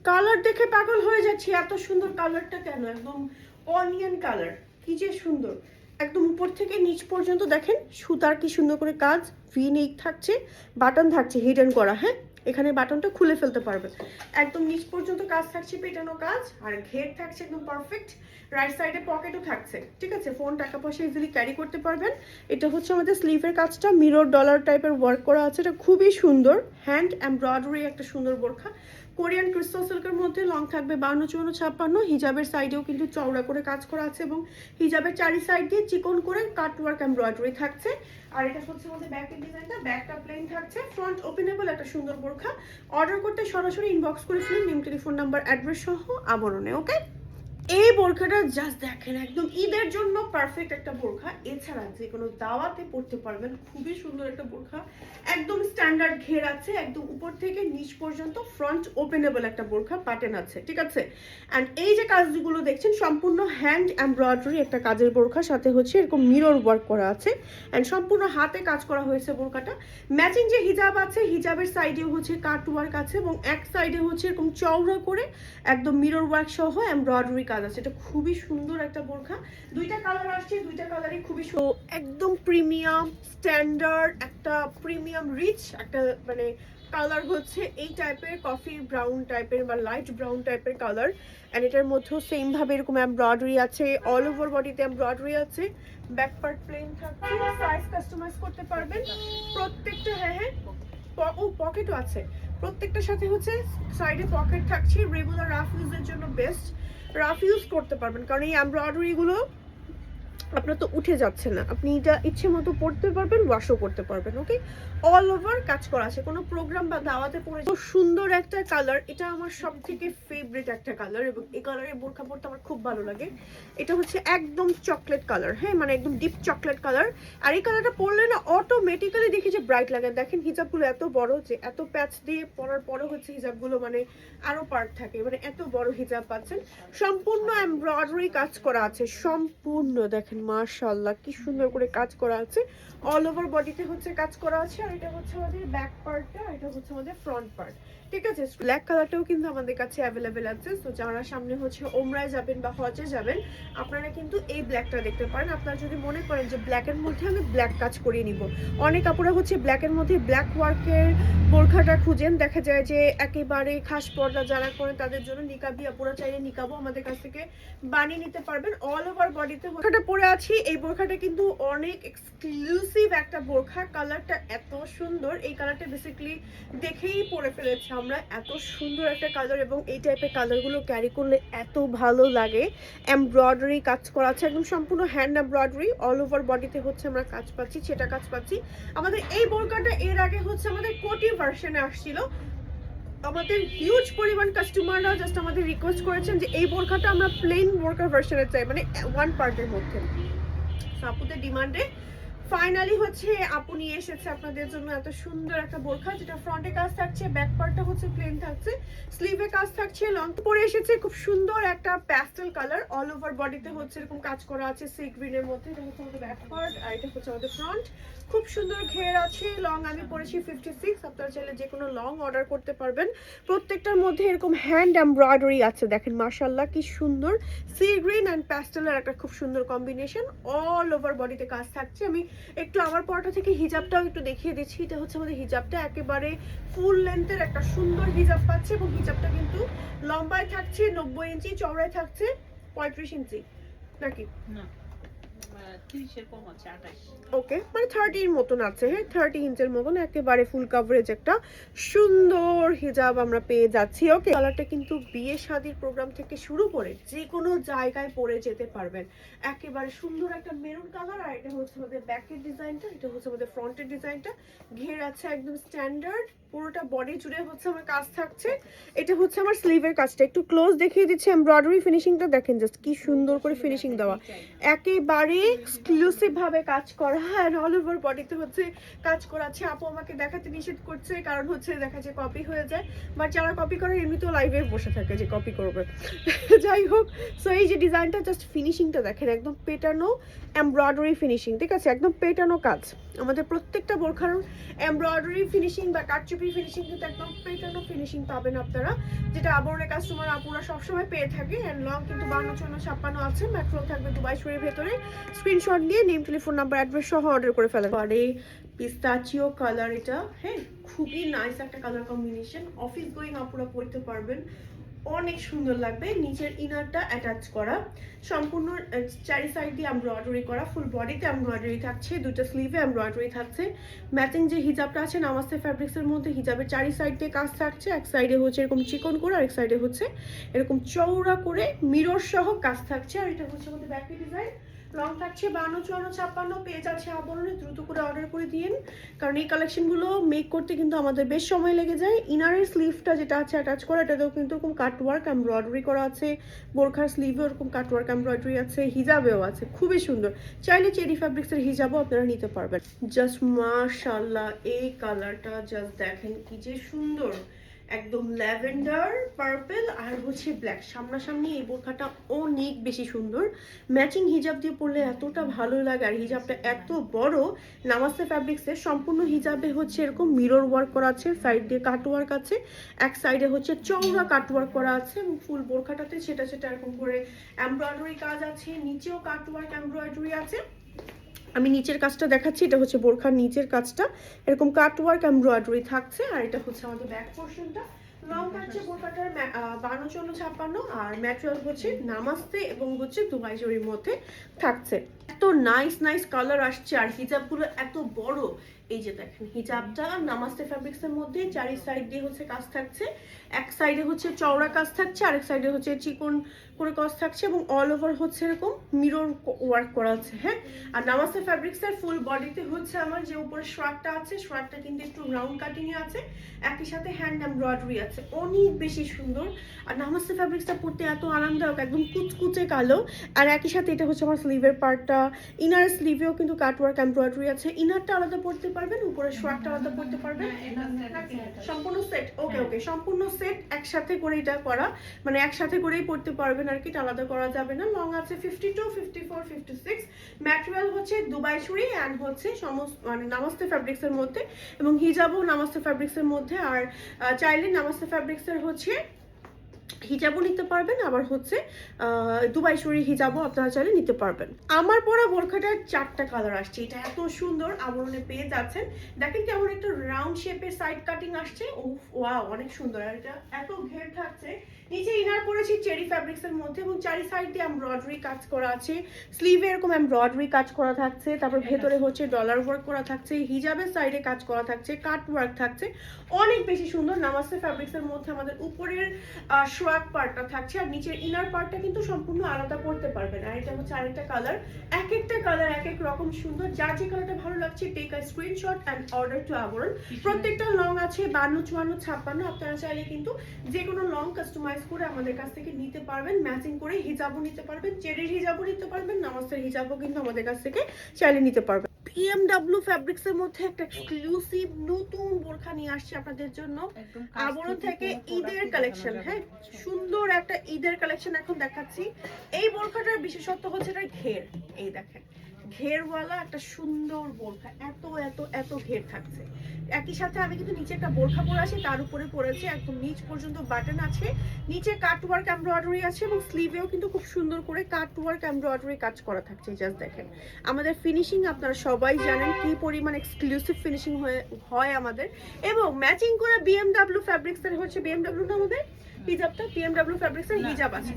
Colour দেখে পাগল হয়ে যাচ্ছি, এত সুন্দর কালারটা কেন, একদম অনিয়ন কালার, কি যে সুন্দর। একদম উপর থেকে নিচ পর্যন্ত দেখেন সুতার কি সুন্দর করে কাজ, ভি নেক থাকছে, বাটন থাকছে হিডেন করা, হ্যাঁ এখানে বাটনটা খুলে ফেলতে পারবে। একদম নিচ পর্যন্ত কাজ থাকছে, পেটানো কাজ, আর ঘের থাকছে একদম পারফেক্ট। রাইট সাইডে পকেটও থাকছে, ঠিক আছে, ফোন টাকা পয়সা ইজিলি ক্যারি করতে পারবেন। এটা হচ্ছে আমাদের স্লিভের কাজটা মিরর ডলার টাইপের ওয়ার্ক করা আছে, এটা খুবই সুন্দর, হ্যান্ড এমব্রয়ডারি একটা সুন্দর বোরখা। কোরিয়ান ক্রিস্টাল সিল্কের মধ্যে লং থাকবে 52, 54, 56। হিজাবের সাইডেও কিন্তু চওড়া করে কাজ করা আছে এবং হিজাবের চারি সাইড দিয়ে চিকন করে কাট ওয়ার্ক এমব্রয়ডারি থাকছে। আর এটা হচ্ছে আমাদের ব্যাকের ডিজাইনটা, ব্যাকটা প্লেন থাকছে, ফ্রন্ট ওপেনেবল একটা সুন্দর বোরখা। অর্ডার করতে সরাসরি ইনবক্স করে ফেলুন, নেম, টেলিফোন নাম্বার, অ্যাড্রেস সহ আবরণে, ওকে। এই বোরখাটা জাস্ট দেখেন, একদম ঈদের জন্য পারফেক্ট একটা বোরখা, এছাড়া যে কোনো দাওয়াতে পড়তে পারবেন, খুবই সুন্দর একটা বোরখা। একদম স্ট্যান্ডার্ড ঘের আছে, একদম উপর থেকে নিচ পর্যন্ত ফ্রন্ট ওপেনেবল একটা বোরখা, বাটন আছে, ঠিক আছে। অ্যান্ড এই যে কাজগুলো দেখছেন সম্পূর্ণ হ্যান্ড এমব্রয়ডারি একটা কাজের বোরখা, সাথে হচ্ছে এরকম মিরর ওয়ার্ক করা আছে, অ্যান্ড সম্পূর্ণ হাতে কাজ করা হয়েছে বোরখাটা। ম্যাচিং যে হিজাব আছে, হিজাবের সাইডেও হচ্ছে কাট ওয়ার্ক আছে এবং এক সাইডে হচ্ছে এরকম চওড়া করে একদম মিরর ওয়ার্ক সহ এমব্রয়ডারি কাজ আছে। এটা খুবই সুন্দর একটা বোরখা, দুইটা কালার আসছে, দুইটা কালারই খুবই সুন্দর, একদম প্রিমিয়াম স্ট্যান্ডার্ড একটা প্রিমিয়াম রিচ একটা মানে কালার হচ্ছে এই টাইপের, কফি ব্রাউন টাইপের বা লাইট ব্রাউন টাইপের কালার। অ্যান্ড এটার মধ্যেও সেম ভাবে এরকম এমব্রয়ডারি আছে, অল ওভার বডিতে এমব্রয়ডারি আছে, ব্যাক পার্ট প্লেন থাকছে, সাইজ কাস্টমাইজ করতে পারবেন প্রত্যেকটা। হ্যাঁ হ্যাঁ, ও পকেটও আছে, প্রত্যেকটার সাথে হচ্ছে সাইডে পকেট থাকছে, রেগুলার রাফ ইউজের জন্য বেস্ট, রাফ ইউজ করতে পারবেন, কারণ এই এমব্রয়ডারিগুলো আপনার তো উঠে যাচ্ছে না, আপনি এটা ইচ্ছে মতো পড়তে পারবেন, ওয়াশও করতে পারবেন, ওকে। অল ওভার কাজ করা আছে, কোনো প্রোগ্রাম বা দাওয়াতে পরে খুব সুন্দর একটা কালার, এটা আমার সব থেকে ফেভারিট একটা কালার এবং এই কালারের বোরখা পরতে আমার খুব ভালো লাগে। এটা হচ্ছে একদম চকলেট কালার, হ্যাঁ মানে একদম ডিপ চকলেট কালার। আর এই কালারটা পরলে না অটোমেটিক্যালি দেখি যে ব্রাইট লাগে। দেখেন হিজাবগুলো এত বড়, যে এত প্যাচ দিয়ে পরার পরে হচ্ছে হিজাবগুলো মানে আরো পার্ট থাকে, মানে এত বড় হিজাব পাচ্ছেন, সম্পূর্ণ এমব্রয়ডারি কাজ করা আছে, সম্পূর্ণ দেখেন মাশাআল্লাহ কি সুন্দর করে কাজ করা আছে, অল ওভার বডিতে হচ্ছে কাজ করা আছে। আর এটা হচ্ছে আমাদের ব্যাক পার্টটা, এটা হচ্ছে আমাদের ফ্রন্ট পার্ট, ঠিক আছে। ব্ল্যাক কালারটাও কিন্তু আমাদের কাছে অ্যাভেলেবেল আছে, তো যারা সামনে হচ্ছে ওমরায় যাবেন বা হজে যাবেন আপনারা কিন্তু এই ব্ল্যাকটা দেখতে পারেন। আপনারা যদি মনে করেন যে ব্ল্যাকের মধ্যে আমি ব্ল্যাক কাজ করিয়ে নিব, অনেক আপুরা হচ্ছে ব্ল্যাকের মধ্যে ব্ল্যাক ওয়ার্কের বোরখাটা খুঁজেন, দেখা যায় যে একেবারে খাস পর্দা যারা করেন তাদের জন্য নিকাবি আপুরা চাইলে নিকাবও আমাদের কাছ থেকে বানিয়ে নিতে পারবেন। অল ওভার বডিতে বোরখাটা পরে আছি, এই বোরখাটা কিন্তু অনেক এক্সক্লুসিভ একটা বোরখা, কালারটা এত সুন্দর, এই কালারটা বেসিক্যালি দেখেই পরে ফেলেছি আমরা, এত সুন্দর একটা কালার এবং এই টাইপের কালারগুলো ক্যারি করলে এত ভালো লাগে। এমব্রয়ডারি কাজ করা আছে, একদম সম্পূর্ণ হ্যান্ড এমব্রয়ডারি, অল ওভার বডিতে হচ্ছে আমরা কাজ পাচ্ছি, সেটা কাজ পাচ্ছি। আমাদের এই বোরকাটা এর আগে হচ্ছে আমাদের কোটি ভার্সনে আসছিল, আমাদের হিউজ পরিমাণ কাস্টমাররা জাস্ট আমাদের রিকোয়েস্ট করেছেন যে এই বোরকাটা আমরা প্লেন বোরকা ভার্সনে চাই, মানে ওয়ান পার্টের মধ্যে। আপুদের ডিমান্ডে ফাইনালি হচ্ছে আপু নিয়ে এসেছে আপনাদের জন্য এত সুন্দর একটা বোরখা, যেটা ফ্রন্টে কাজ থাকছে, ব্যাক পার্টটা হচ্ছে প্লেন থাকছে, স্লিভে কাজ থাকছে, লং পরে এসেছে, খুব সুন্দর একটা প্যাস্টেল কালার, অল ওভার বডিতে হচ্ছে এরকম কাজ করা আছে সি গ্রিনের মধ্যে, এটা হচ্ছে আমাদের ব্যাক পার্ট আর এটা হচ্ছে আমাদের ফ্রন্ট, খুব সুন্দর ঘের আছে। লং আমি পরেছি 56, আপনারা চাইলে যে কোনো লং অর্ডার করতে পারবেন। প্রত্যেকটার মধ্যে এরকম হ্যান্ড এমব্রয়ডারি আছে, দেখেন মাশাআল্লাহ কি সুন্দর, সি গ্রিন অ্যান্ড প্যাস্টেলের একটা খুব সুন্দর কম্বিনেশন, অল ওভার বডিতে কাজ থাকছে। আমি একটু আমার পরটা থেকে হিজাবটাও একটু দেখিয়ে দিচ্ছি, এটা হচ্ছে আমাদের হিজাবটা, একেবারে ফুল লেন্থের একটা সুন্দর হিজাব পাচ্ছে এবং হিজাবটা কিন্তু লম্বায় থাকছে 90 ইঞ্চি, চওড়ায় থাকছে 35 ইঞ্চি নাকি না 30 কম আছে 28, ওকে মানে 30 এর মতন আছে, হ্যাঁ 30 ইঞ্চের মতন, একেবারে ফুল কভারেজ একটা সুন্দর হিজাব আমরা পেয়ে যাচ্ছি, ওকে। কালারটা কিন্তু বিয়ে শাদীর প্রোগ্রাম থেকে শুরু করে যে কোনো জায়গায় পরে যেতে পারবেন, একেবারে সুন্দর একটা মেরুন কালার। আর এটা হচ্ছে আমাদের ব্যাকের ডিজাইনটা, এটা হচ্ছে আমাদের ফ্রন্টের ডিজাইনটা, ঘের আছে একদম স্ট্যান্ডার্ড, পুরোটা বডি জুড়ে হচ্ছে আমার কাজ থাকছে। এটা হচ্ছে আমার স্লিভের কাজটা, একটু ক্লোজ দেখিয়ে দিচ্ছি, এমব্রয়ডারি ফিনিশিংটা দেখেন জাস্ট কি সুন্দর করে ফিনিশিং দেওয়া, একেবারে এক্সক্লুসিভ ভাবে কাজ করা, অ্যান্ড অল ওভার বডিতে হচ্ছে কাজ করা আছে। আপু আমাকে দেখাতে নিষেধ করছে, কারণ হচ্ছে দেখা যায় কপি হয়ে যায়, বাট যারা কপি করে এমনিতেও লাইভে বসে থাকে যে কপি করবে যাই হোক। সো এই যে ডিজাইনটা জাস্ট ফিনিশিংটা দেখেন, একদম পেটানো এমব্রয়ডারি ফিনিশিং, ঠিক আছে, একদম পেটানো কাজ। আমাদের প্রত্যেকটা বোরখার এমব্রয়ডারি ফিনিশিং বা কারচুপি হেভি ফিনিশিং, কিন্তু একদম পেটানো ফিনিশিং পাবেন আপনারা, যেটা আবরণের কাস্টমার আপুরা সবসময় পেয়ে থাকে। অ্যান্ড লং কিন্তু 52-54 আছে, ম্যাটেরিয়াল থাকবে দুবাই শরীর ভেতরে। স্ক্রিনশট নিয়ে নেম, টেলিফোন নাম্বার, অ্যাড্রেস সহ অর্ডার করে ফেলেন। পরে পিস্তাচিও কালার, এটা হ্যাঁ খুবই নাইস একটা কালার কম্বিনেশন, অফিস গোয়িং আপুরা পরতে পারবেন, অনেক সুন্দর লাগবে। নিচের ইনারটা অ্যাটাচ করা, সম্পূর্ণ চারি সাইড দিয়ে এমব্রয়ডারি করা, ফুল বডিতে এমব্রয়ডারি থাকছে, দুটো স্লিভে এমব্রয়ডারি থাকছে। ম্যাচিং যে হিজাবটা আছে নামাস্তে ফ্যাব্রিক্সের মধ্যে, হিজাবের চারি সাইড দিয়ে কাজ থাকছে, এক সাইডে হচ্ছে এরকম চিকন করে, আরেক সাইডে হচ্ছে এরকম চওড়া করে মিরর সহ কাজ থাকছে। আর এটা হচ্ছে আমাদের ব্যাক ডিজাইন, লং থাকছে 52-54, পেজ আছে আবরণে, দ্রুত করে অর্ডার করে দিন, কারণ এই কালেকশনগুলো মেক করতে কিন্তু আমাদের বেশ সময় লেগে যায়। ইনারের স্লিভটা যেটা আছে অ্যাটাচ করা, এটাতেও কিন্তু এরকম কাটওয়ার্ক এমব্রয়ডারি করা আছে, বোরখার স্লিভেও এরকম কাটওয়ার্ক এমব্রয়ডারি আছে, হিজাবেও আছে, খুবই সুন্দর। চাইলে চেরি ফ্যাব্রিক্সের হিজাবও আপনারা নিতে পারবেন। জাস্ট মাশাআল্লাহ, এই কালারটা জাস্ট দেখেন কি যে সুন্দর, একদম ল্যাভেন্ডার পার্পল আর হচ্ছে ব্ল্যাক, সামনাসামনি এই বোরখাটা অনেক বেশি সুন্দর। ম্যাচিং হিজাব দিয়ে পরলে এতটা ভালো লাগে, আর হিজাবটা এত বড়। নামাস্তে ফ্যাব্রিক্সের সম্পূর্ণ হিজাবে হচ্ছে এরকম মিরর ওয়ার্ক করা আছে, সাইড দিয়ে কাট ওয়ার্ক আছে, এক সাইডে হচ্ছে চওড়া কাট ওয়ার্ক করা আছে, এবং ফুল বোরখাটাতে সেটা সেটা এরকম করে এমব্রয়ডারি কাজ আছে, নিচেও কাট ওয়ার্ক এমব্রয়ডারি আছে। আমি নিচের কাজটা দেখাচ্ছি, এটা হচ্ছে বোরখার নিচের কাজটা, এরকম কাট ওয়ার্ক এমব্রয়ডারি থাকছে। আর এটা হচ্ছে আমাদের ব্যাক পোর্শনটা, লং থাকছে বোরখাটার 52-54, আর ম্যাটেরিয়াল হচ্ছে নামাস্তে এবং হচ্ছে দুবাই জরির মধ্যে থাকছে। এত নাইস নাইস কালার আসছে, আর হিজাবগুলো এত বড়। এই যে দেখেন হিজাবটা নামাস্তে ফ্যাব্রিক্সের মধ্যে চারি সাইড দিয়ে হচ্ছে কাজ থাকছে, এক সাইডে হচ্ছে চওড়া কাজ থাকছে, আরেক সাইডে হচ্ছে চিকন করে কাজ থাকছে, এবং অল ওভার হচ্ছে এরকম মিরর ওয়ার্ক করা আছে। হ্যাঁ, আর নামাস্তে ফ্যাব্রিক্সের ফুল বডিতে হচ্ছে আমার যে উপরে শার্টটা আছে, শার্টটা কিন্তু একটু রাউন্ড কাটিং এ আছে, একই সাথে হ্যান্ড এমব্রয়ডারি আছে, অনেক বেশি সুন্দর। আর নামাস্তে ফ্যাব্রিক্সটা পরতে এত আরামদায়ক, একদম কুচকুচে কালো। আর একই সাথে এটা হচ্ছে আমার স্লিভের পার্টটা, ইনার স্লিভেও কিন্তু কাটওয়ার্ক এমব্রয়ডারি আছে, ইনারটা আলাদা পরতে পারবেন, উপরে শার্টটা আলাদা পরতে পারবেন, সম্পূর্ণ সেট। ওকে ওকে, সম্পূর্ণ সেট একসাথে করে এটা করা, মানে একসাথে করেই পরতে পারবেন আর কি, এটা আলাদা করা যাবে না। লং আছে 52, 54, 56, ম্যাটেরিয়াল হচ্ছে দুবাই সুরি অ্যান্ড হচ্ছে সমস্ত মানে নামাস্তে ফ্যাব্রিক্সের মধ্যে, এবং হিজাবও নামাস্তে ফ্যাব্রিক্সের মধ্যে। আর চাইলে নামাস্তে ফ্যাব্রিক্সের হচ্ছে হিজাবও নিতে পারবেন, আবার হচ্ছে দুবাই শরী হিজাবও আপনারা চাইলে নিতে পারবেন। আমার পরা বোরখাটার 4টা কালার আসছে, এটা এত সুন্দর, আবরণে পেয়ে যাচ্ছেন। দেখেন কেমন একটা রাউন্ড শেপের সাইড কাটিং আসছে, ওয়াও অনেক সুন্দর। আর এটা এত ঘের থাকছে, নিচে ইনার করেছি চেরি ফ্যাব্রিক্সের মধ্যে, এবং চারি সাইড দিয়ে এমব্রয়ডারি কাজ করা আছে, স্লিভে এরকম এমব্রয়ডারি কাজ করা থাকছে, তারপর ভেতরে হচ্ছে ডলার ওয়ার্ক করা থাকছে, হিজাবের সাইডে কাজ করা থাকছে, কাট ওয়ার্ক থাকছে, অনেক বেশি সুন্দর। নামাস্তে ফ্যাব্রিক্সের মধ্যে আমাদের উপরের শোয়াক পার্টটা থাকছে, আর নিচের ইনার পার্টটা কিন্তু সম্পূর্ণ আলাদা করতে পারবেন। আর এটা হচ্ছে আরেকটা কালার, এক একটা কালার এক এক রকম সুন্দর, যার যে কালারটা ভালো লাগছে take a screenshot and order to Abaran. প্রত্যেকটা লং আছে 52, 54, 56, আপনারা চাইলে কিন্তু যে কোনো লং কাস্টমাইজ করে আমাদের কাছ থেকে নিতে পারবেন, ম্যাচিং করে হিজাবও নিতে পারবেন, চেরির হিজাবও নিতে পারবেন, নামাজের হিজাবও কিন্তু আমাদের কাছ থেকে চাইলে নিতে পারবেন। BMW ফ্যাব্রিক্সের মধ্যে একটা এক্সক্লুসিভ নতুন বোরখা নিয়ে আসছে আপনাদের জন্য, আবরণ থেকে ঈদের কালেকশন। হ্যাঁ, সুন্দর একটা ঈদের কালেকশন এখন দেখাচ্ছি। এই বোরখাটার বিশেষত্ব হচ্ছে এটা ঘের, এই দেখেন ঘেরওয়ালা একটা সুন্দর বোরখা, এত এত এত ঘের থাকছে। একই সাথে আমি কিন্তু নিচে একটা বোরখা পরে আছি, তার উপরে পরেছি একদম নিচ পর্যন্ত বাটন আছে, নিচে কাটওয়ার্ক এমব্রয়ডারি আছে, এবং স্লিভেও কিন্তু খুব সুন্দর করে কাটওয়ার্ক এমব্রয়ডারি কাজ করা থাকছে। জাস্ট দেখেন আমাদের ফিনিশিং, আপনারা সবাই জানেন কি পরিমাণ এক্সক্লুসিভ ফিনিশিং হয় আমাদের। এবং ম্যাচিং করে BMW ফ্যাব্রিক্সের হচ্ছে, BMW না আমাদের হিজাবটা, BMW ফ্যাব্রিক্সের হিজাব আছে,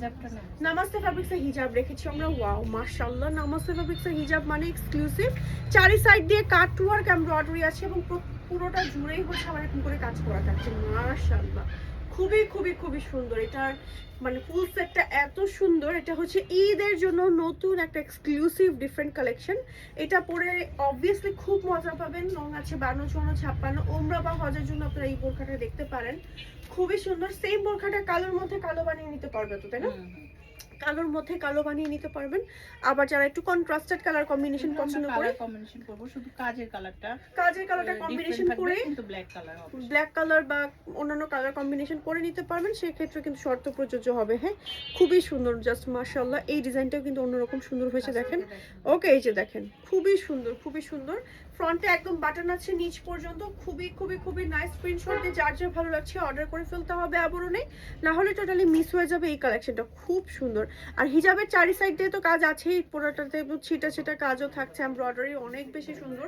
নামাস্তে ফ্যাব্রিক্সের হিজাব রেখেছি আমরা। ওয়াও মাশাআল্লাহ, নামাস্তে ফ্যাব্রিক্সের হিজাব মানে এক্সক্লুসিভ, চারি সাইড দিয়ে কাটওয়ার্ক এমব্রয়ডারি আছে, এবং পুরোটা জুড়েই হচ্ছে আমার এরকম করে কাজ করা থাকছে। মাশাআল্লাহ, খুবই খুবই খুবই সুন্দর। এটার মানে ফুল সেটটা এত সুন্দর, এটা হচ্ছে ঈদের জন্য নতুন একটা এক্সক্লুসিভ ডিফারেন্ট কালেকশন। এটা পরে অবভিয়াসলি খুব মজা পাবেন। লং আছে 52, 54, 56, ওমরা বা হজের জন্য আপনারা এই বোরখাটা দেখতে পারেন, খুবই সুন্দর। সেম বোরখাটা কালোর মধ্যে কালো বানিয়ে নিতে পারবে তো, তাই না? কালোর মধ্যে কালো বানিয়ে নিতে পারবেন। আবার যারা একটু কন্ট্রাস্টেড কালার কম্বিনেশন পছন্দ করে, কম্বিনেশন করব শুধু কাজের কালারটা কম্বিনেশন করে কিন্তু ব্ল্যাক কালার হবে, ব্ল্যাক কালার বা অন্যান্য কালার কম্বিনেশন করে নিতে পারবেন, সেই ক্ষেত্রে কিন্তু শর্ত প্রযোজ্য হবে। হ্যাঁ, খুবই সুন্দর, জাস্ট মাশাআল্লাহ। এই ডিজাইনটাও কিন্তু অন্যরকম সুন্দর হয়েছে, দেখেন। ওকে, এই যে দেখেন, খুবই সুন্দর, খুবই সুন্দর। ফ্রন্টে একদম বাটন আছে নিচ পর্যন্ত, খুবই খুবই খুবই নাইস। স্ক্রিনশট দিয়ে যার যা ভালো লাগছে অর্ডার করে ফেলতে হবে আবরণে, না হলে টোটালি মিস হয়ে যাবে এই কালেকশনটা। খুব সুন্দর। আর হিজাবের চারি সাইড দিয়ে তো কাজ আছেই, পুরোটাতে ছিটা ছিটা কাজও থাকছে, এমব্রয়ডারি অনেক বেশি সুন্দর,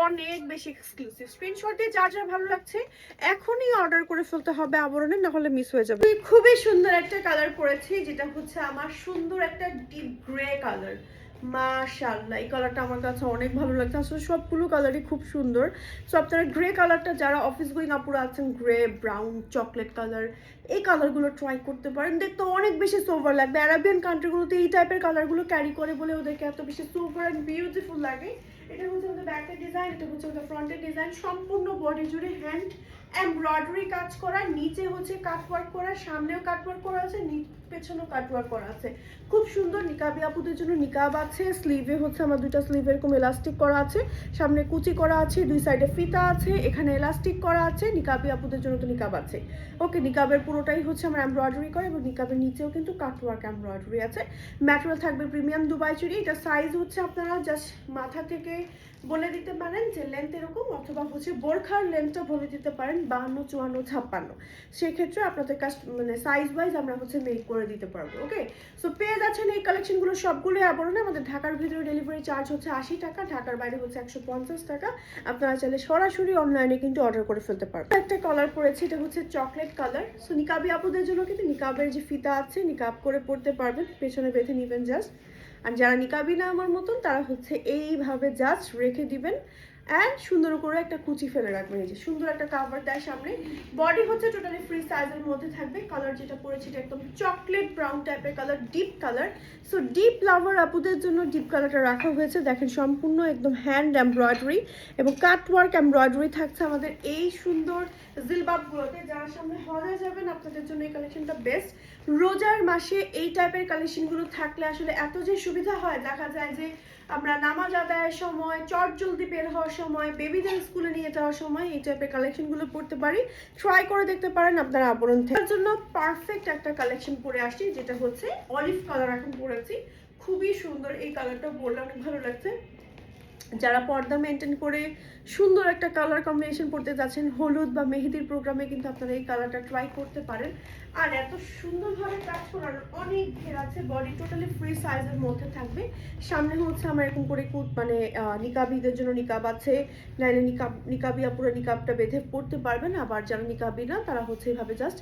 অনেক বেশি এক্সক্লুসিভ। স্ক্রিনশট দিয়ে যার যা ভালো লাগছে এখনই অর্ডার করে ফেলতে হবে আবরণে, না হলে মিস হয়ে যাবে। খুবই সুন্দর একটা কালার পরেছি, যেটা হচ্ছে আমার সুন্দর একটা ডিপ গ্রে কালার। মাশাআল্লাহ, এই কালারটা আমার কাছে অনেক ভালো লাগছে। আসলে সবগুলো কালারই খুব সুন্দর। সো আপনারা গ্রে কালারটা, যারা অফিস গোয়িং আপুরা আছেন, গ্রে, ব্রাউন, চকলেট কালার, এই কালারগুলো ট্রাই করতে পারেন। দেখতে অনেক বেশি সোভার লাগবে। আরাবিয়ান কান্ট্রিগুলোতে এই টাইপের কালারগুলো ক্যারি করে বলে ওদেরকে এত বেশি সোভার অ্যান্ড বিউটিফুল লাগে। এটা হচ্ছে ওদের ব্যাকের ডিজাইন, এটা হচ্ছে ওদের ফ্রন্টের ডিজাইন। সম্পূর্ণ বডি জুড়ে হ্যান্ড এমব্রয়ডারি কাজ করা, নিচে হচ্ছে কাটওয়ার্ক করা, সামনেও কাটওয়ার্ক করা আছে, পেছনেও কাটওয়ার্ক করা আছে। খুব সুন্দর। নিকাবি আপুদের জন্য নিকাব আছে, স্লিভে হচ্ছে আমার দুইটা স্লিভ এরকম এলাস্টিক করা আছে, সামনে কুচি করা আছে, দুই সাইডে ফিতা আছে, এখানে এলাস্টিক করা আছে। নিকাবি আপুদের জন্য তো নিকাব আছে। ওকে, নিকাবের পুরোটাই হচ্ছে আমার এমব্রয়ডারি করা, এবং নিকাবের নিচেও কিন্তু কাটওয়ার্ক এমব্রয়ডারি আছে। ম্যাটেরিয়াল থাকবে প্রিমিয়াম দুবাই চুড়ি। এটা সাইজ হচ্ছে আপনারা জাস্ট মাথা থেকে বলে দিতে পারেন যে লেন্থ এরকম, অথবা হচ্ছে বোরখার লেন্থটা বলে দিতে পারেন 52, 54, 56। সেক্ষেত্রে আপনাদের মানে সাইজ ওয়াইজ আমরা হচ্ছে মেক করে দিতে পারবো। ওকে, সো পেয়ে যাচ্ছেন এই কালেকশনগুলো সবগুলোই আবরণে। আমাদের ঢাকার ভিতরে ডেলিভারি চার্জ হচ্ছে 80 টাকা, ঢাকার বাইরে হচ্ছে 150 টাকা। আপনারা চাইলে সরাসরি অনলাইনে কিন্তু অর্ডার করে ফেলতে পারবেন। একটা কালার পরেছি, এটা হচ্ছে চকলেট কালার। সো নিকাবি আপুদের জন্য কিন্তু নিকাবের যে ফিতা আছে, নিকাব করে পড়তে পারবেন, পেছনে বেঁধে নেবেন জাস্ট। আর যারা নিকাবি না আমার মতন, তারা হচ্ছে এইভাবে জাস্ট রেখে দিবেন অ্যান্ড সুন্দর করে একটা কুচি ফেলে রাখবেন। এই যে সুন্দর একটা কাভার দেয় সামনে। বডি হচ্ছে টোটালি ফ্রি সাইজের মধ্যে থাকবে। কালার যেটা পরেছি এটা একদম চকলেট ব্রাউন টাইপের colour, deep colour. So deep lover আপুদের জন্য ডিপ কালারটা রাখা হয়েছে। দেখেন, সম্পূর্ণ একদম হ্যান্ড এমব্রয়ডারি এবং কাটওয়ার্ক এমব্রয়ডারি থাকছে আমাদের এই সুন্দর জিলবাবগুলোতে। যারা সামনে হজে যাবেন, আপনাদের জন্য এই কালেকশনটা বেস্ট। রোজার মাসে এই টাইপের কালেকশনগুলো থাকলে আসলে এত যে সুবিধা হয়, দেখা যায় যে আমরা নামাজ আদায়ের সময়, চট জলদি বের হওয়ার সময়, বেবিদের স্কুলে নিয়ে যাওয়ার সময় এই টাইপের কালেকশনগুলো পড়তে পারি। ট্রাই করে দেখতে পারেন আপনারা আবরণ থেকে। তার জন্য পারফেক্ট একটা কালেকশন পরে আসছি, যেটা হচ্ছে অলিভ কালার এখন পরেছি। খুবই সুন্দর এই কালারটা, পরলে অনেক ভালো লাগছে। যারা পর্দা মেনটেন করে সুন্দর একটা কালার কম্বিনেশন পড়তে যাচ্ছেন, হলুদ বা মেহেদির প্রোগ্রামে কিন্তু আপনারা এই কালারটা ট্রাই করতে পারেন। আর এত সুন্দরভাবে কাজ করার অনেক ঘের আছে। বডি টোটালি ফ্রি সাইজের মধ্যে থাকবে। সামনে হচ্ছে আমার এরকম করে মানে নিকাবিদের জন্য নিকাব আছে, নাইলে নিকাবি পুরো নিকাবটা বেঁধে পড়তে পারবেন। আবার যারা নিকাবি না, তারা হচ্ছে এভাবে জাস্ট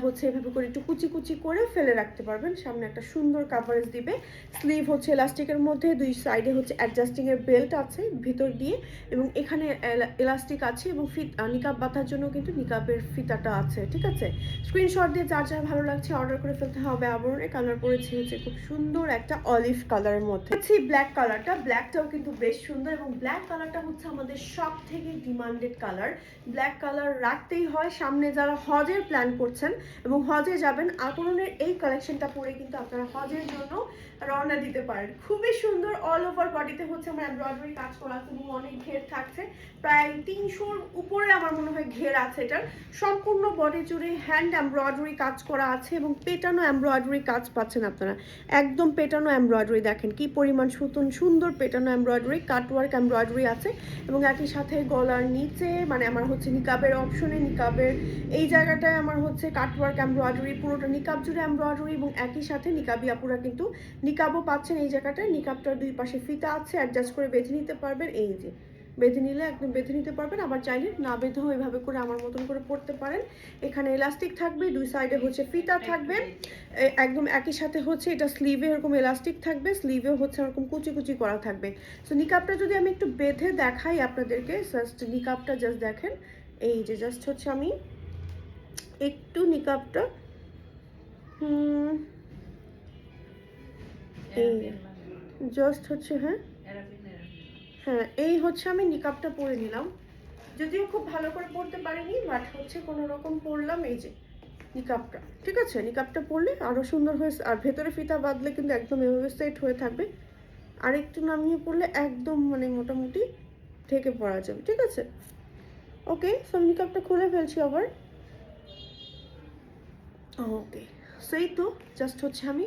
হচ্ছে এভাবে করে একটু কুচি কুচি করে ফেলে রাখতে পারবেন। সামনে একটা সুন্দর কাভারেজ দিবে। স্লিভ হচ্ছে এলাস্টিকের মধ্যে, দুই সাইডে হচ্ছে অ্যাডজাস্টিং এর বেল্ট আছে ভিতর দিয়ে, এবং এখানে এলাস্টিক আছে, এবং নিকাব বাঁধার জন্য কিন্তু নিকাবের ফিতাটা আছে। ঠিক আছে, স্ক্রিনশট দিয়ে যার যা ভালো লাগছে অর্ডার করে ফেলতে হবে আবরণে। কালার পরেছি হচ্ছে খুব সুন্দর একটা অলিভ কালারের মধ্যে। ব্ল্যাক কালারটা, ব্ল্যাকটাও কিন্তু বেশ সুন্দর, এবং ব্ল্যাক কালারটা হচ্ছে আমাদের সব থেকে ডিমান্ডেড কালার। ব্ল্যাক কালার রাখতেই হয়। সামনে যারা হজের প্ল্যান করছেন এবং হজে যাবেন, আবরণের এই কালেকশনটা পরে কিন্তু আপনারা হজের জন্য রওনা দিতে পারেন। খুবই সুন্দর। অল ওভার বডিতে হচ্ছে আমার এমব্রয়ডারি কাজ করা আছে, এবং অনেক ঘের থাকছে, প্রায় 300-র উপরে আমার মনে হয় ঘের আছে এটার। সম্পূর্ণ বডি জুড়ে হ্যান্ড এমব্রয়ডারি কাজ করা আছে, এবং পেটানো এমব্রয়ডারি কাজ পাচ্ছেন আপনারা। একদম পেটানো এমব্রয়ডারি, দেখেন কি পরিমাণ সুন্দর পেটানো এমব্রয়ডারি, কাটওয়ার্ক এমব্রয়ডারি আছে। এবং একই সাথে গলার নিচে, মানে আমার হচ্ছে নিকাবের অপশনে, নিকাবের এই জায়গাটায় আমার হচ্ছে কাটওয়ার্ক এমব্রয়ডারি, পুরোটা নিকাব জুড়ে এমব্রয়ডারি, এবং একই সাথে নিকাবি আপুরা কিন্তু নিকাবও পাচ্ছেন এই জায়গাটায়। নিকাবটার দুই পাশে ফিতা আছে, অ্যাডজাস্ট করে বেঁধে নিতে পারবেন। এই যে বেঁধে নিলে একদম বেঁধে নিতে পারবেন। আবার চাইলে না বেঁধেও এভাবে করে আমার মতন করে পড়তে পারেন। এখানে এলাস্টিক থাকবে, দুই সাইডে হচ্ছে ফিতা থাকবে, একদম একই সাথে হচ্ছে এটা স্লিভে এরকম এলাস্টিক থাকবে, স্লিভেও হচ্ছে এরকম কুচি কুচি করা থাকবে। সো নিকাবটা যদি আমি একটু বেঁধে দেখাই আপনাদেরকে, জাস্ট নিকাবটা জাস্ট দেখেন। এই যে জাস্ট হচ্ছে আমি একটু নিকাবটা জাস্ট হচ্ছে, হ্যাঁ হ্যাঁ, এই হচ্ছে আমি নিকাবটা পরে নিলাম। যদিও খুব ভালো করে পড়তে পারিনি, বাট হচ্ছে কোনো রকম পরলাম। এই যে নিকাবটা, ঠিক আছে? নিকাবটা পরলে আরও সুন্দর হয়েছে, আর ভেতরে ফিতা বাঁধলে কিন্তু একদম এভাবে সেট হয়ে থাকবে, আর একটু নামিয়ে পড়লে একদম মানে মোটামুটি ঢেকে পড়া যাবে, ঠিক আছে? ওকে, সো নিকাবটা খুলে ফেলছি আবার। ওকে, সেই তো জাস্ট হচ্ছে আমি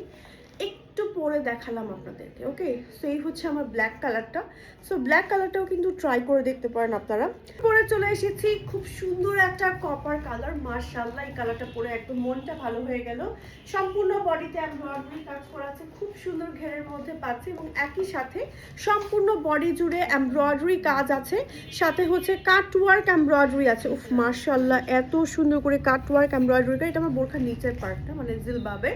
একটু পরে দেখালাম আপনাদেরকে। ওকে, সো এই হচ্ছে আমার ব্ল্যাক কালারটা। সো ব্ল্যাক কালারটাও কিন্তু ট্রাই করে দেখতে পারেন আপনারা। পরে চলে এসেছি খুব সুন্দর একটা কপার কালার। মাশাআল্লাহ, এই কালারটা পরে একদম মনটা ভালো হয়ে গেল। সম্পূর্ণ বডিতে এমব্রয়ডারি কাজ করা আছে, খুব সুন্দর ঘেরের মধ্যে পাচ্ছি, এবং একই সাথে সম্পূর্ণ বডি জুড়ে এমব্রয়ডারি কাজ আছে, সাথে হচ্ছে কাট ওয়ার্ক এমব্রয়ডারি আছে। উফ মাশাআল্লাহ, এত সুন্দর করে কাট ওয়ার্ক এমব্রয়ডারিটা। এটা আমার বোরখার নিচের পার্টটা, মানে জিলবাবে।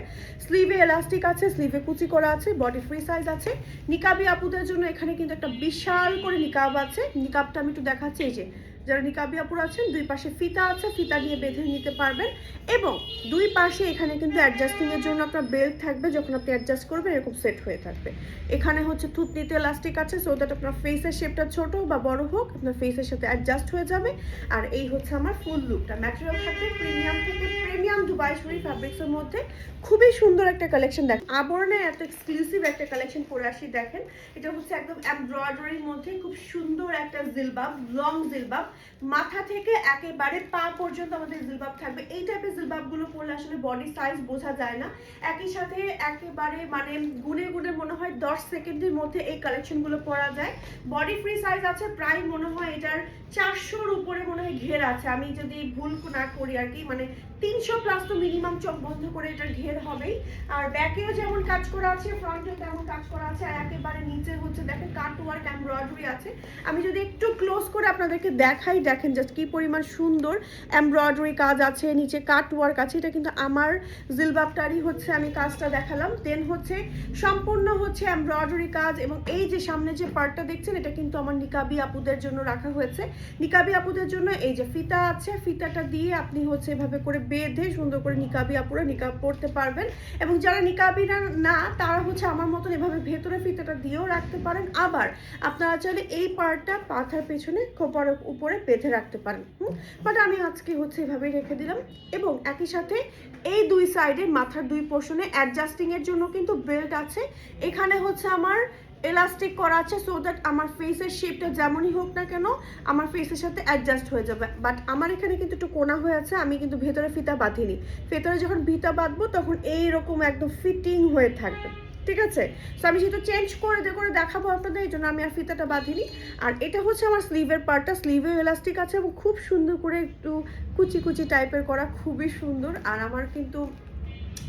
স্লিভে এলাস্টিক আছে, স্লিভে কুচি করা আছে, বডি ফ্রি সাইজ আছে। নিকাবি আপুদের জন্য এখানে কিন্তু একটা বিশাল করে নিকাব আছে। নিকাবটা আমি একটু দেখাচ্ছি। এই যে যারা নিকাবি আপুরা আছেন, দুই পাশে ফিতা আছে, ফিতা দিয়ে বেঁধে নিতে পারবেন, এবং দুই পাশে এখানে কিন্তু অ্যাডজাস্টিং এর জন্য আপনার বেল্ট থাকবে, যখন আপনি অ্যাডজাস্ট করবেন এরকম সেট হয়ে থাকবে। এখানে হচ্ছে থুতনিতে এলাস্টিক আছে, সো দ্যাট আপনার ফেসের শেপটা ছোট বা বড় হোক আপনার ফেসের সাথে অ্যাডজাস্ট হয়ে যাবে। আর এই হচ্ছে আমার ফুল লুকটা। ম্যাটেরিয়াল থাকবে প্রিমিয়াম থেকে, প্রিমিয়াম দুবাই শরীফ ফ্যাব্রিক্সের মধ্যে। খুবই সুন্দর একটা কালেকশন। দেখেন আবরণে এত এক্সক্লুসিভ একটা কালেকশন পরে আসি। দেখেন এটা হচ্ছে একদম এমব্রয়ডারির মধ্যে খুব সুন্দর একটা জিলবাব, লং জিলবাব, মাথা থেকে একেবারে পা পর্যন্ত আমাদের জিলবাব থাকবে। এই টাইপের জিলবাবগুলো পরলে আসলে বডি সাইজ বোঝা যায় না, একই সাথে একেবারে মানে গুনে গুনে মনে হয় 10 সেকেন্ডের মধ্যে এই কালেকশনগুলো পরা যায়। বডি ফ্রি সাইজ আছে, প্রায় মনে হয় এটার 400-র উপরে মনে হয় ঘের আছে, আমি যদি ভুল না করি আর কি, মানে 300 প্লাস তো মিনিমাম চোখ বন্ধ করে এটার ঘের হবেই। আর ব্যাকেও যেমন কাজ করা আছে, ফ্রন্টেও তেমন কাজ করা আছে, আর একেবারে নিচে হচ্ছে দেখেন কাট ওয়ার্ক এমব্রয়ডারি আছে। আমি যদি একটু ক্লোজ করে আপনাদেরকে দেখাই, দেখেন জাস্ট কি পরিমাণ সুন্দর এমব্রয়ডারি কাজ আছে, নিচে কাট ওয়ার্ক আছে। এটা কিন্তু আমার জিলবাবটারই হচ্ছে আমি কাজটা দেখালাম। দেন হচ্ছে সম্পূর্ণ হচ্ছে এমব্রয়ডারি কাজ, এবং এই যে সামনে যে পার্টটা দেখছেন এটা কিন্তু আমার নিকাবি আপুদের জন্য রাখা হয়েছে। নিকাবি আপুদের জন্য এই যে ফিতা আছে, ফিতাটা দিয়ে আপনি হচ্ছে এভাবে করে বেঁধে সুন্দর করে নিকাবি আপুরা নিকাব পরতে পারবেন, এবং যারা নিকাবিরা না তারা হচ্ছে আমার মতন এভাবে ভেতরে ফিতাটা দিয়েও রাখতে পারেন। আবার আপনারা চাইলে এই পার্টটা পাথার পেছনে খোপার উপরে বেঁধে রাখতে পারেন। বাট আমি আজকে হচ্ছে এভাবেই রেখে দিলাম। এবং একই সাথে এই দুই সাইডে মাথার দুই পোর্শনে অ্যাডজাস্টিং এর জন্য কিন্তু বেল্ট আছে। এখানে হচ্ছে আমার এলাস্টিক করা আছে, সো দ্যাট আমার ফেসের শেপটা যেমনই হোক না কেন আমার ফেসের সাথে অ্যাডজাস্ট হয়ে যাবে। বাট আমার এখানে কিন্তু একটু কোনা হয়ে আছে, আমি কিন্তু ভেতরে ফিতা বাঁধিনি। ভেতরে যখন ফিতা বাঁধবো তখন এইরকম একদম ফিটিং হয়ে থাকবে, ঠিক আছে? সো আমি যেহেতু চেঞ্জ করে দেখাবো আপনাদের, এই জন্য আমি আর ফিতাটা বাঁধিনি। আর এটা হচ্ছে আমার স্লিভের পার্টটা, স্লিভেও এলাস্টিক আছে এবং খুব সুন্দর করে একটু কুচি কুচি টাইপের করা, খুবই সুন্দর। আর আমার কিন্তু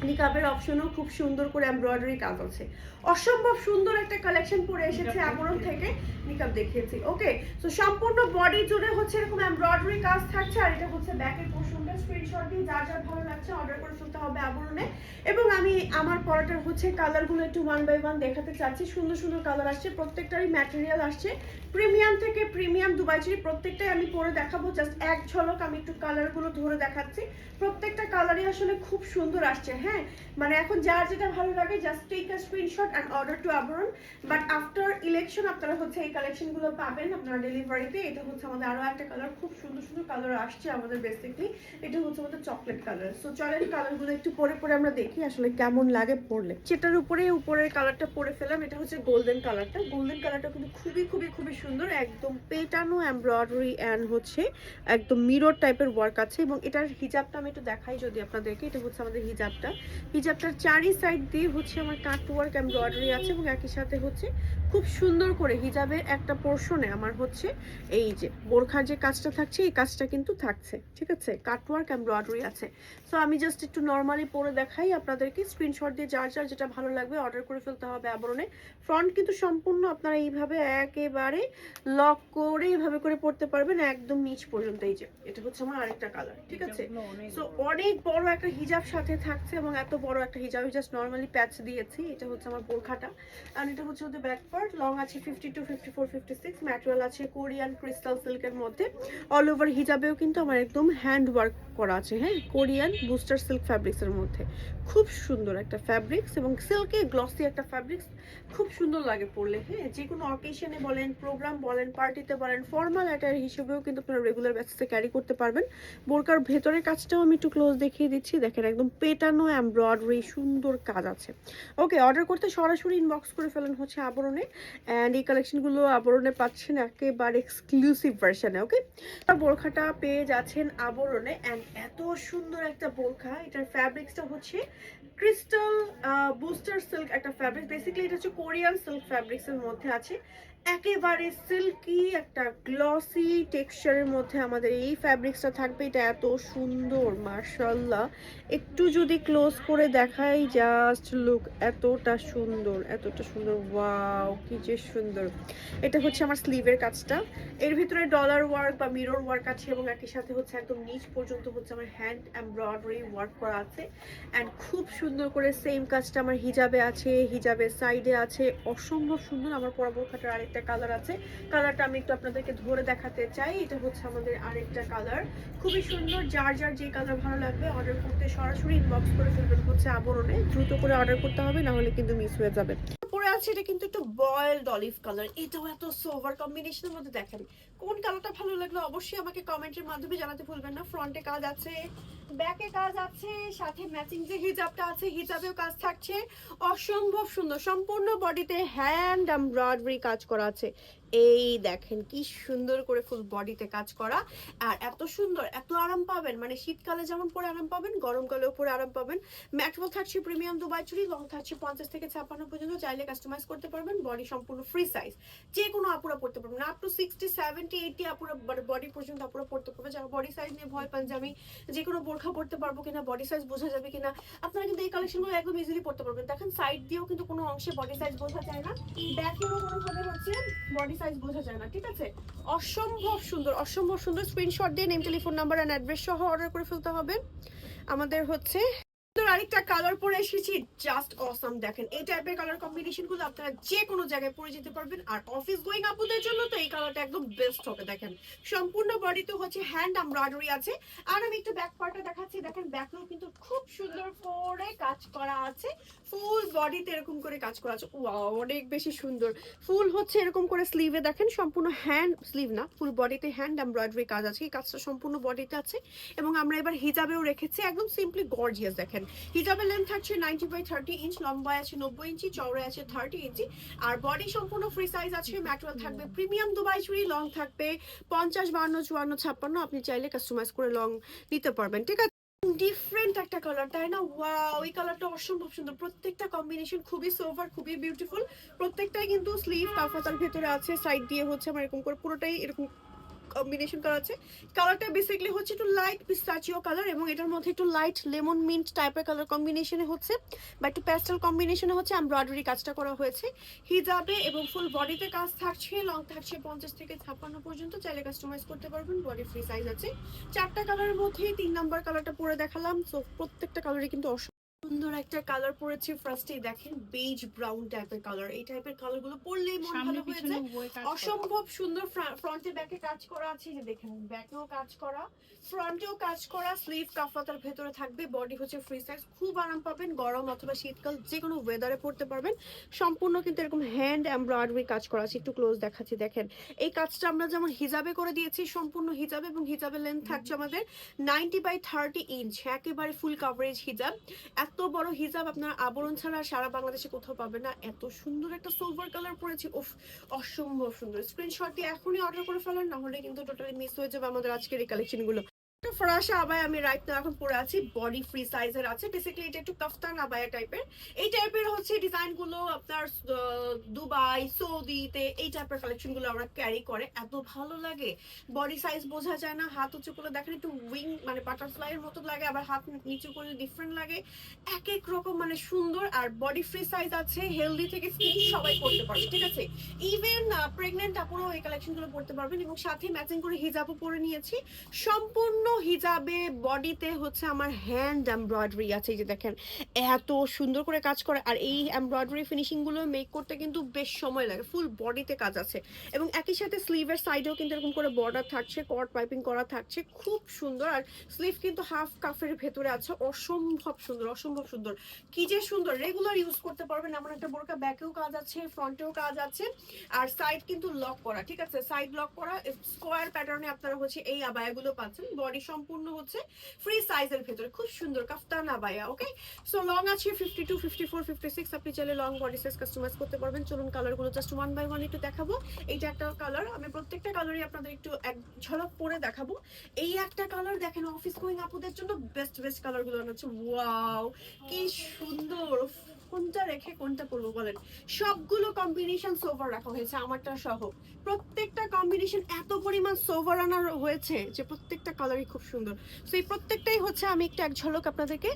নিকাবের অপশনও খুব সুন্দর করে এমব্রয়ডারি কাজ আছে। অসম্ভব সুন্দর একটা কালেকশন পরে এসেছে আবরণ থেকে, নিকাব দেখিয়েছি। ওকে, সো সম্পূর্ণ বডি জুড়ে হচ্ছে এরকম এমব্রয়ডারি কাজ থাকছে। আর এটা হচ্ছে ব্যাকের পোর্শনটা, স্ক্রিনশট দিয়ে যার যার ভালো লাগছে অর্ডার করে ফেলতে হবে আবরণে। এবং আমি আমার পরাটার হচ্ছে কালারগুলো একটু 1 বাই 1 দেখাতে চাচ্ছি। সুন্দর সুন্দর কালার আসছে, প্রত্যেকটারই ম্যাটেরিয়াল আসছে প্রিমিয়াম থেকে প্রিমিয়াম দুবাই চেরি। প্রত্যেকটাই আমি পরে দেখাবো, জাস্ট এক ঝলক আমি একটু কালারগুলো ধরে দেখাচ্ছি। প্রত্যেকটা কালারই আসলে খুব সুন্দর আসছে। হ্যাঁ, মানে এখন যার যেটা ভালো লাগে just take a screenshot and order to Abaran. But after election আপনারা হচ্ছে এই কালেকশনগুলো পাবেন আপনারা ডেলিভারিতে। এটা হচ্ছে আমাদের আরও একটা কালার, খুব সুন্দর সুন্দর কালার আসছে আমাদের বেসিকলি। এটা হচ্ছে আমাদের চকলেট কালার। সো চলেন কালারগুলো একটু পরে পরে আমরা দেখি আসলে কেমন লাগে পরলে। যেটার উপরের কালারটা পরে ফেলাম, এটা হচ্ছে গোল্ডেন কালারটা। গোল্ডেন কালারটা কিন্তু খুবই খুবই খুবই সুন্দর, একদম পেটানো এমব্রয়ডারি অ্যান্ড হচ্ছে একদম মিরর টাইপের ওয়ার্ক আছে। এবং এটার হিজাবটা আমি একটু দেখাই যদি আপনাদেরকে। এটা হচ্ছে আমাদের হিজাবটা। হিজাবটার চারি সাইড দিয়ে হচ্ছে আমার কাট ওয়ার্ক এমব্রয়ডারি আছে, এবং একই সাথে হচ্ছে খুব সুন্দর করে হিজাবের একটা পোর্শনে আমার হচ্ছে এই যে বোরখার যে কাজটা থাকছে এই কাজটা কিন্তু থাকছে, ঠিক আছে? কাট ওয়ার্ক এমব্রয়ডারি আছে। সো আমি জাস্ট একটু নর্মালি পরে দেখাই আপনাদেরকে। স্ক্রিনশট দিয়ে যার যার যেটা ভালো লাগবে অর্ডার করে ফেলতে হবে আবরণে। ফ্রন্ট কিন্তু সম্পূর্ণ আপনারা এইভাবে একেবারে লক করে এইভাবে করে পড়তে পারবেন একদম নিচ পর্যন্ত। এই যে এটা হচ্ছে আমার আরেকটা কালার, ঠিক আছে? সো অনেক বড় একটা হিজাব সাথে থাকছে, এবং এত বড় একটা হিজাব জাস্ট নর্মালি প্যাচ দিয়েছি। এটা হচ্ছে আমার বোরখাটা, আর এটা হচ্ছে ওদের ব্যাক পার্ট। লং আছে 52, 54, 56, ম্যাটেরিয়াল আছে কোরিয়ান ক্রিস্টাল সিল্কের মধ্যে। অল ওভার হিজাবেও কিন্তু আমার একদম হ্যান্ড ওয়ার্ক করা আছে, হ্যাঁ, কোরিয়ান বুস্টার সিল্ক ফ্যাব্রিক্সের মধ্যে। খুব সুন্দর একটা ফ্যাব্রিক্স এবং সিল্কে গ্লসি একটা ফ্যাব্রিক্স, খুব সুন্দর লাগে পরলে, হ্যাঁ, যে কোনো অকেশনে বলেন, প্রোগ্রাম বলেন, পার্টিতে বলেন, ফর্মাল অ্যাটায়ার হিসেবেও কিন্তু আপনারা রেগুলার বেসিসে ক্যারি করতে পারবেন। বোরকার ভেতরের কাজটাও আমি একটু ক্লোজ দেখিয়ে দিচ্ছি, দেখেন একদম পেটানো এমব্রয়ডারি সুন্দর কাজ আছে। ওকে, অর্ডার করতে সরাসরি ইনবক্স করে ফেলেন হচ্ছে আবরণে, অ্যান্ড এই কালেকশনগুলো আবরণে পাচ্ছেন একেবারে এক্সক্লুসিভ ভার্সনে। ওকে, বোরখাটা পেয়ে যাচ্ছেন আবরণে, অ্যান্ড এত সুন্দর একটা বোরখা, এটার ফ্যাব্রিক্সটা হচ্ছে ক্রিস্টাল বুস্টার সিল্ক একটা ফ্যাব্রিক। বেসিক্যালি এটা হচ্ছে কোরিয়ান সিল্ক ফ্যাব্রিক্সের মধ্যে আছে, একেবারে সিল্কি একটা গ্লসি টেক্সচারের মধ্যে আমাদের এই ফ্যাব্রিক্সটা থাকবে। এটা এত সুন্দর মাশাআল্লাহ, একটু যদি ক্লোজ করে দেখাই, জাস্ট লুক, এতটা সুন্দর, এতটা সুন্দর, ওয়াও কি যে সুন্দর। এটা হচ্ছে আমার স্লিভের কাজটা, এর ভিতরে ডলার ওয়ার্ক বা মিরর ওয়ার্ক আছে এবং একই সাথে হচ্ছে একদম নিচ পর্যন্ত হচ্ছে আমার হ্যান্ড এমব্রয়ডারি ওয়ার্ক করা আছে। অ্যান্ড খুব সুন্দর করে সেম কাজটা আমার হিজাবে আছে, হিজাবের সাইডে আছে, অসম্ভব সুন্দর। আমার পরা বোরখাটার আরেকটা কালার আছে, কালারটা আমি একটু আপনাদেরকে ধরে দেখাতে চাই। এটা হচ্ছে আমাদের আরেকটা কালার, খুবই সুন্দর। যার যার যে কালার ভালো লাগবে অর্ডার করতে সরাসরি ইনবক্স করে ফেলবেন হচ্ছে আবরণে, দ্রুত করে অর্ডার করতে হবে, না হলে কিন্তু মিস হয়ে যাবে। পরে আছে এটা কিন্তু একটু বয়েলড অলিভ কালার, এটাও এত সোভার কম্বিনেশনের মধ্যে। দেখেন কোন কালারটা ভালো লাগলো অবশ্যই আমাকে কমেন্টের মাধ্যমে জানাতে ভুলবেন না। ফ্রন্টে কাজ আছে, ব্যাকে কাজ আছে, সাথে ম্যাচিং যে হিজাবটা আছে হিজাবেও কাজ থাকছে, অসম্ভব সুন্দর। সম্পূর্ণ বডিতে হ্যান্ড এমব্রয়ডারি কাজ করা আছে, এই দেখেন কি সুন্দর করে ফুল বডিতে কাজ করা। আর এত সুন্দর, এত আরাম পাবেন, মানে শীতকালে যেমন পরে আরাম পাবেন, গরমকালেও পরে আরাম পাবেন। ম্যাটেরিয়াল থাকছে প্রিমিয়াম দুবাই চুড়ি, লং থাকছে 50 থেকে 56 পর্যন্ত, চাইলে কাস্টমাইজ করতে পারবেন। বডি সম্পূর্ণ ফ্রি সাইজ, যে কোনো আপুরা পড়তে পারবেন, আপ টু 60, 70, 80 আপুরা বডি পর্যন্ত আপুরা পড়তে পারবে। যারা বডি সাইজ নিয়ে ভয় পান যে আমি যে কোনো বোরখা পড়তে পারবো কিনা, বডি সাইজ বোঝা যাবে কিনা, আপনারা কিন্তু এই কালেকশনগুলো একদম ইজিলি পড়তে পারবেন। দেখেন সাইড দিয়েও কিন্তু কোনো অংশে বডি সাইজ বোঝা যায় না, ব্যাকেরও কোনোভাবে হচ্ছে বডি সাইজ বোঝা যায় না, ঠিক আছে। অসম্ভব সুন্দর, অসম্ভব সুন্দর। স্ক্রিনশট দিয়ে name, telephone number and address সহ অর্ডার করে ফেলতে হবে। আমাদের হচ্ছে আরেকটা কালার পরে এসেছি, জাস্ট অসাম। দেখেন এই টাইপের কালার কম্বিনেশন গুলো আপনারা যে কোনো জায়গায় পরে যেতে পারবেন। আর অফিস গোয়িং আপুদের জন্য তো এই কালারটা একদম বেস্ট হবে। দেখেন সম্পূর্ণ বডিতে হচ্ছে হ্যান্ড এমব্রয়ডারি আছে। আর আমি একটু ব্যাক পার্টটা দেখাচ্ছি, দেখেন ব্যাকও কিন্তু খুব সুন্দর করে কাজ করা আছে, ফুল বডিতে এরকম করে কাজ করা আছে, ওয়াও অনেক বেশি সুন্দর। ফুল হচ্ছে এরকম করে স্লিভে দেখেন, সম্পূর্ণ হ্যান্ড স্লিভ না, ফুল বডিতে হ্যান্ড এমব্রয়ডারি কাজ আছে। এই কাজটা সম্পূর্ণ বডিতে আছে এবং আমরা এবার হিজাবেও রেখেছি, একদম সিম্পলি গর্জিয়াস। দেখেন হিজাবের লেন্থ থাকছে 90 বাই 30 ইঞ্চ, লম্বায় আছে 90 ইঞ্চি, চওড়ায় আছে 30 ইঞ্চি। আর বডি সম্পূর্ণ ফ্রি সাইজ আছে, ম্যাটেরিয়াল থাকবে প্রিমিয়াম দুবাই চুড়ি, লং থাকবে 50, 52, 54, 56। আপনি চাইলে কাস্টমাইজ করে লং নিতে পারবেন, ঠিক আছে। ডিফারেন্ট একটা কালার, তাই না? ওয়াও, এই কালারটা অসম্ভব সুন্দর। প্রত্যেকটা কম্বিনেশন খুবই সোভার, খুবই বিউটিফুল। প্রত্যেকটাই কিন্তু স্লিভ কাফাতার ভেতরে আছে, সাইড দিয়ে হচ্ছে আমার এরকম করে পুরোটাই এরকম কম্বিনেশন করা আছে। কালারটা বেসিক্যালি হচ্ছে একটু লাইট পিস্তাচিও কালার এবং এটার মধ্যে একটু লাইট লেমন মিন্ট টাইপের কালার কম্বিনেশনে হচ্ছে বা একটু প্যাস্টেল কম্বিনেশনে হচ্ছে এমব্রয়ডারি কাজটা করা হয়েছে হিজাবে এবং ফুল বডিতে কাজ থাকছে। লং থাকছে 50 থেকে 56 পর্যন্ত, চাইলে কাস্টমাইজ করতে পারবেন। বডি ফ্রি সাইজ আছে। চারটা কালারের মধ্যে 3 নাম্বার কালারটা পরে দেখালাম। সো প্রত্যেকটা কালারই কিন্তু সুন্দর একটা কালার পরেছি। ফার্স্টে দেখেন বেজ ব্রাউন টাইপের কালার, এই টাইপের কালার গুলো পরলেই মন ভালো হয়ে যায়। অসম্ভব সুন্দর। ফ্রন্টে ব্যাকে কাজ করা আছে, যে দেখেন ব্যাকেও কাজ করা, ফ্রন্টেও কাজ করা, স্লিভ কাফাতার ভেতরে থাকবে। বডি হচ্ছে ফ্রি সাইজ, খুব আরাম পাবেন। গরম অথবা শীতকাল যে কোনো ওয়েদারে পড়তে পারবেন। সম্পূর্ণ কিন্তু এরকম হ্যান্ড এমব্রয়ডারি কাজ করা আছে। একটু ক্লোজ দেখাচ্ছি, দেখেন এই কাজটা আমরা যেমন হিজাবে করে দিয়েছি, সম্পূর্ণ হিজাবে, এবং হিজাবের লেন্থ থাকছে আমাদের 90 বাই 30 ইঞ্চ, একেবারে ফুল কভারেজ হিজাব। এত বড় হিজাব আপনার আবরণ ছাড়া সারা বাংলাদেশে কোথাও পাবে না। এত সুন্দর একটা সিলভার কালার পরেছি, উফ অসম্ভব সুন্দর। স্ক্রিনশট দিয়ে এখনই অর্ডার করে ফেলেন, না হলে কিন্তু টোটালি মিস হয়ে যাবে আমাদের আজকের এই কালেকশনগুলো। ফরাসা আবায়া আমি রাইট নাও এখন পরে আছি, বডি ফ্রি সাইজের আছে। বেসিক্যালি এটা একটু কাফতান আবায়া টাইপের। এই টাইপের হচ্ছে ডিজাইন গুলো আপনার দুবাই, সৌদিতে এই টাইপের কালেকশন গুলো আমরা ক্যারি করে, এত ভালো লাগে। বডি সাইজ বোঝা যায় না, হাত উঁচু করলে দেখেন একটু উইং মানে বাটারফ্লাই এর মতো লাগে, আবার হাত নিচু করলে ডিফারেন্ট লাগে, এক এক রকম মানে সুন্দর। আর বডি ফ্রি সাইজ আছে, হেলদি থেকে স্কিনি সবাই পড়তে পারবে, ঠিক আছে। ইভেন প্রেগনেন্ট আপুরাও এই কালেকশন গুলো পড়তে পারবেন। এবং সাথে ম্যাচিং করে হিজাবও পরে নিয়েছি, সম্পূর্ণ হিজাবে বডিতে হচ্ছে আমার হ্যান্ড এমব্রয়ডারি আছে, এই যে দেখেন এত সুন্দর করে কাজ করে। আর এই এমব্রয়ডারি ফিনিশিংগুলো মেক করতে কিন্তু বেশ সময় লাগে, ফুল বডিতে কাজ আছে। এবং একই সাথে স্লিভের সাইডেও কিন্তু এরকম করে বর্ডার থাকছে, কট পাইপিং করা থাকছে, খুব সুন্দর। আর স্লিভ কিন্তু হাফ কাফের ভেতরে আছে, অসম্ভব সুন্দর, অসম্ভব সুন্দর। কি যে সুন্দর, রেগুলার ইউজ করতে পারবেন। এমন একটা বোরকা ব্যাকেও কাজ আছে, ফ্রন্টেও কাজ আছে। আর সাইড কিন্তু লক করা, ঠিক আছে, সাইড লক করা, স্কোয়ার প্যাটার্নে আপনারা হচ্ছে এই আবায়াগুলো পাচ্ছেন। বডি সম্পূর্ণ হচ্ছে ফ্রি সাইজের ভেতরে, খুব সুন্দর কাফতান আবায়া। ওকে, সো লং আছে 52, 54, 56। আপনি চাইলে লং বডি সাইজ কাস্টমাইজ করতে পারবেন। চলুন কালারগুলো জাস্ট ওয়ান বাই ওয়ান একটু দেখাবো। এইটা একটা কালার, আমি প্রত্যেকটা কালারই আপনাদের একটু এক ঝলক পরে দেখাবো। এই একটা কালার দেখেন, অফিস গোয়িং আপুদের জন্য বেস্ট বেস্ট কালারগুলো হচ্ছে। ওয়াও, কি সুন্দর! কোনটা রেখে কোনটা পরবো বলেন? সবগুলো কম্বিনেশন সোভার রাখা হয়েছে, আমারটা সহ প্রত্যেকটা কম্বিনেশন এত পরিমাণ সোভার আনা হয়েছে যে প্রত্যেকটা কালারই খুব সুন্দর। সো এই প্রত্যেকটাই হচ্ছে আমি একটু এক ঝলক আপনাদেরকে